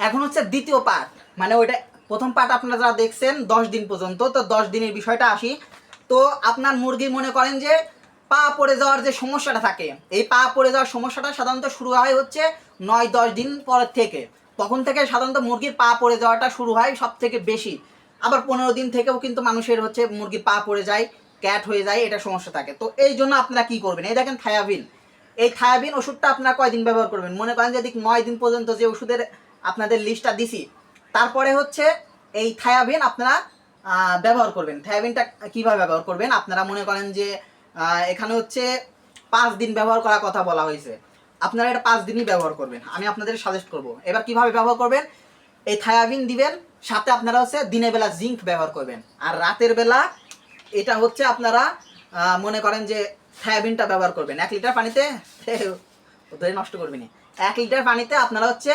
এখন হচ্ছে দ্বিতীয় পার্ট, মানে ওইটা প্রথম পার্ট আপনারা যারা দেখছেন 10 দিন পর্যন্ত, তো 10 দিনের বিষয়টা আসি। তো আপনার মুরগি মনে করেন যে পা পড়ে যাওয়ার যে সমস্যাটা থাকে, এই পা পড়ে যাওয়ার সমস্যাটা সাধারণত শুরু হয় হচ্ছে 9-10 দিন পরের থেকে। তখন থেকে সাধারণত মুরগির পা পড়ে যাওয়াটা শুরু হয় সব থেকে বেশি। আবার 15 দিন থেকেও কিন্তু মানুষের হচ্ছে মুরগির পা পড়ে যায়, ক্যাট হয়ে যায়, এটা সমস্যা থাকে। তো এই জন্য আপনারা কি করবেন, এই দেখেন থায়াবিন, এই থায়াবিন ওষুধটা আপনারা কয়দিন ব্যবহার করবেন, মনে করেন যদি 9 দিন পর্যন্ত যে ওষুধের আপনাদের লিস্টটা দিছি, তারপরে হচ্ছে এই থায়াবিন আপনারা ব্যবহার করবেন। থায়াবিনটা কীভাবে ব্যবহার করবেন, আপনারা মনে করেন যে এখানে হচ্ছে 5 দিন ব্যবহার করার কথা বলা হয়েছে, আপনারা এটা 5 দিনই ব্যবহার করবেন, আমি আপনাদের সাজেস্ট করব। এবার কিভাবে ব্যবহার করবেন, এই থায়াবিন দিবেন, সাথে আপনারা হচ্ছে দিনের বেলা জিঙ্ক ব্যবহার করবেন, আর রাতের বেলা এটা হচ্ছে আপনারা মনে করেন যে থায়াবিনটা ব্যবহার করবেন। 1 লিটার পানিতে ধরে নষ্ট করবেন, 1 লিটার পানিতে আপনারা হচ্ছে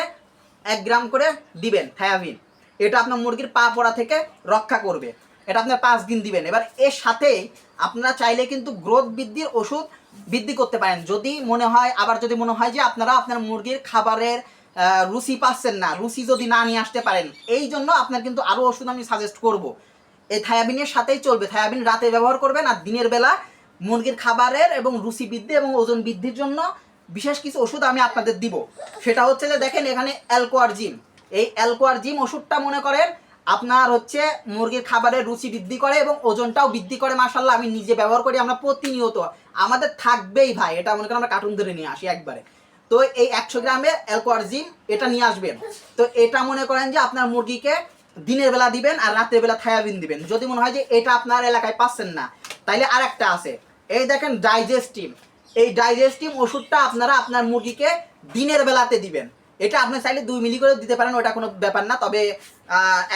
1 গ্রাম করে দিবেন থায়াবিন। এটা আপনার মুরগির পা পড়া থেকে রক্ষা করবে, এটা আপনার 5 দিন দিবেন। এবার এর সাথে আপনারা চাইলে কিন্তু গ্রোথ বৃদ্ধির ওষুধ বৃদ্ধি করতে পারেন, যদি মনে হয়, আবার যদি মনে হয় যে আপনারা আপনার মুরগির খাবারের রুচি পাচ্ছেন না, রুচি যদি না নিয়ে আসতে পারেন, এই জন্য আপনার কিন্তু আরও ওষুধ আমি সাজেস্ট করব। এই থায়াবিনের সাথেই চলবে, থায়াবিন রাতে ব্যবহার করবেন, আর দিনের বেলা মুরগির খাবারের এবং রুচি বৃদ্ধি এবং ওজন বৃদ্ধির জন্য বিশেষ কিছু ওষুধ আমি আপনাদের দিব। সেটা হচ্ছে যে দেখেন এখানে অ্যালকোয়ারজিম, এই অ্যালকোয়ারজিম ওষুধটা মনে করেন আপনার হচ্ছে মুরগির খাবারের রুচি বৃদ্ধি করে এবং ওজনটাও বৃদ্ধি করে। মাশাআল্লাহ, আমি নিজে ব্যবহার করি, আমরা প্রতিনিয়ত আমাদের থাকবেই ভাই, এটা মনে করেন আমরা কার্টুন ধরে নিয়ে আসি একবারে। তো এই 100 গ্রামের অ্যালকোয়ারজিম এটা নিয়ে আসবেন। তো এটা মনে করেন যে আপনার মুরগিকে দিনের বেলা দিবেন আর রাতের বেলা থায়াবিন দিবেন। যদি মনে হয় যে এটা আপনার এলাকায় পাচ্ছেন না, তাইলে আর একটা আছে, এই দেখেন ডাইজেস্টিম, এই ডাইজেস্টিম ওষুধটা আপনারা আপনার মুরগিকে দিনের বেলাতে দিবেন। এটা আপনি চাইলে 2 মিলি করে দিতে পারেন, ওটা কোনো ব্যাপার না, তবে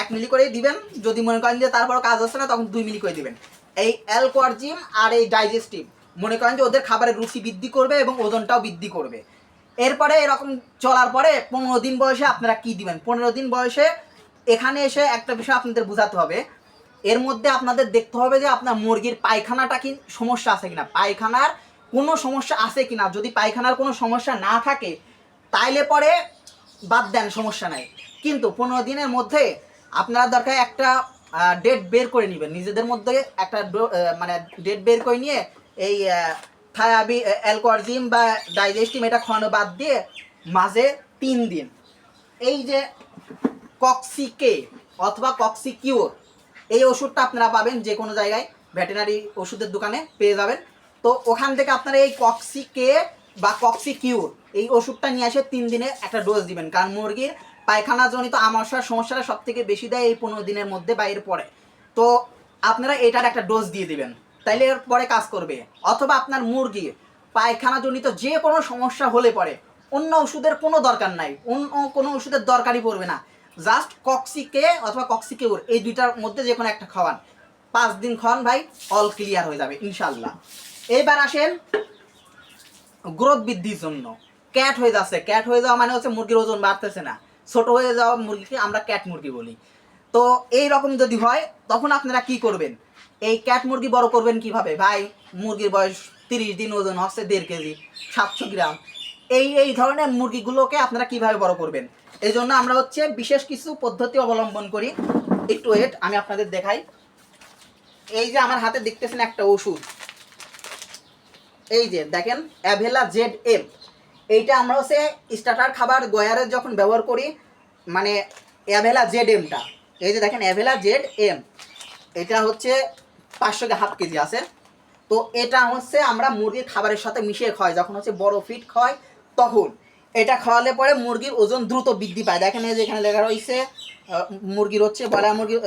1 মিলি করেই দিবেন। যদি মনে করেন যে তারপরও কাজ হচ্ছে না, তখন 2 মিলি করে দিবেন। এই অ্যালকোয়ারজিম আর এই ডাইজেস্টিভ মনে করেন যে ওদের খাবারের রুচি বৃদ্ধি করবে এবং ওজনটাও বৃদ্ধি করবে। এরপরে এরকম চলার পরে 15 দিন বয়সে আপনারা কি দিবেন, 15 দিন বয়সে এখানে এসে একটা বিষয় আপনাদের বোঝাতে হবে, এর মধ্যে আপনাদের দেখতে হবে যে আপনার মুরগির পায়খানাটা কি সমস্যা আছে কিনা, পায়খানার কোনো সমস্যা আছে কিনা। যদি পায়খানার কোনো সমস্যা না থাকে তাইলে পরে বাদ দেন, সমস্যা নাই। কিন্তু 15 দিনের মধ্যে আপনারা দরকার একটা ডেট বের করে নেবেন নিজেদের মধ্যে, একটা মানে ডেট বের করে নিয়ে এই থায়াবি অ্যালকোয়ারজিম বা ডাইজেস্টিম এটা খাওয়ানো বাদ দিয়ে মাঝে 3 দিন এই যে কক্সিকে অথবা কক্সিকিউর, এই ওষুধটা আপনারা পাবেন যে কোনো জায়গায়, ভেটেরিনারি ওষুধের দোকানে পেয়ে যাবেন। তো ওখান থেকে আপনারা এই কক্সিকে বা কক্সিকিউর এই ওষুধটা নিয়ে এসে 3 দিনে একটা ডোজ দিবেন, কারণ মুরগির পায়খানাজনিত আমাশার সমস্যাটা সব থেকে বেশি দেয় এই 15 দিনের মধ্যে বা এর পরে। তো আপনারা এটার একটা ডোজ দিয়ে দিবেন, তাইলে এর পরে কাজ করবে। অথবা আপনার মুরগি পায়খানাজনিত যে কোনো সমস্যা হলে পরে অন্য ওষুধের কোনো দরকার নাই, অন্য কোনো ওষুধের দরকারই পড়বে না, জাস্ট কক্সিকে অথবা কক্সিকিউর এই দুইটার মধ্যে যে কোনো একটা খাওয়ান, 5 দিন খাওয়ান ভাই, অল ক্লিয়ার হয়ে যাবে ইনশাল্লাহ। এবার আসেন গ্রোথ বৃদ্ধির জন্য। ক্যাট হয়ে যাচ্ছে, ক্যাট হয়ে যাওয়া মানে হচ্ছে মুরগির ওজন বাড়তেছে না, ছোট হয়ে যাওয়া মুরগিকে আমরা ক্যাট মুরগি বলি। তো এই রকম যদি হয় তখন আপনারা কি করবেন, এই ক্যাট মুরগি বড় করবেন কিভাবে ভাই, মুরগির বয়স 30 দিন, ওজন হচ্ছে 1.5 কেজি, 700 গ্রাম, এই ধরনের মুরগিগুলোকে আপনারা কিভাবে বড় করবেন। এই জন্য আমরা হচ্ছে বিশেষ কিছু পদ্ধতি অবলম্বন করি। একটু ওয়েট, আমি আপনাদের দেখাই। এই যে আমার হাতে দেখতেছেন একটা ওষুধ, এই যে দেখেন অ্যাভেলা ZM, এইটা আমরা হচ্ছে স্টার্টার খাবার গয়ারের যখন ব্যবহার করি, মানে অ্যাভেলা ZMটা, এই যে দেখেন অ্যাভেলা ZM, এটা হচ্ছে 500 কেজি আছে। তো এটা হচ্ছে আমরা মুরগির খাবারের সাথে মিশিয়ে খাওয়াই, যখন হচ্ছে বড় ফিট খাওয়াই তখন এটা খাওয়ালে পরে মুরগির ওজন দ্রুত বৃদ্ধি পায়। দেখেন এই যে এখানে লেখা রয়েছে মুরগির হচ্ছে বয়লার মুরগির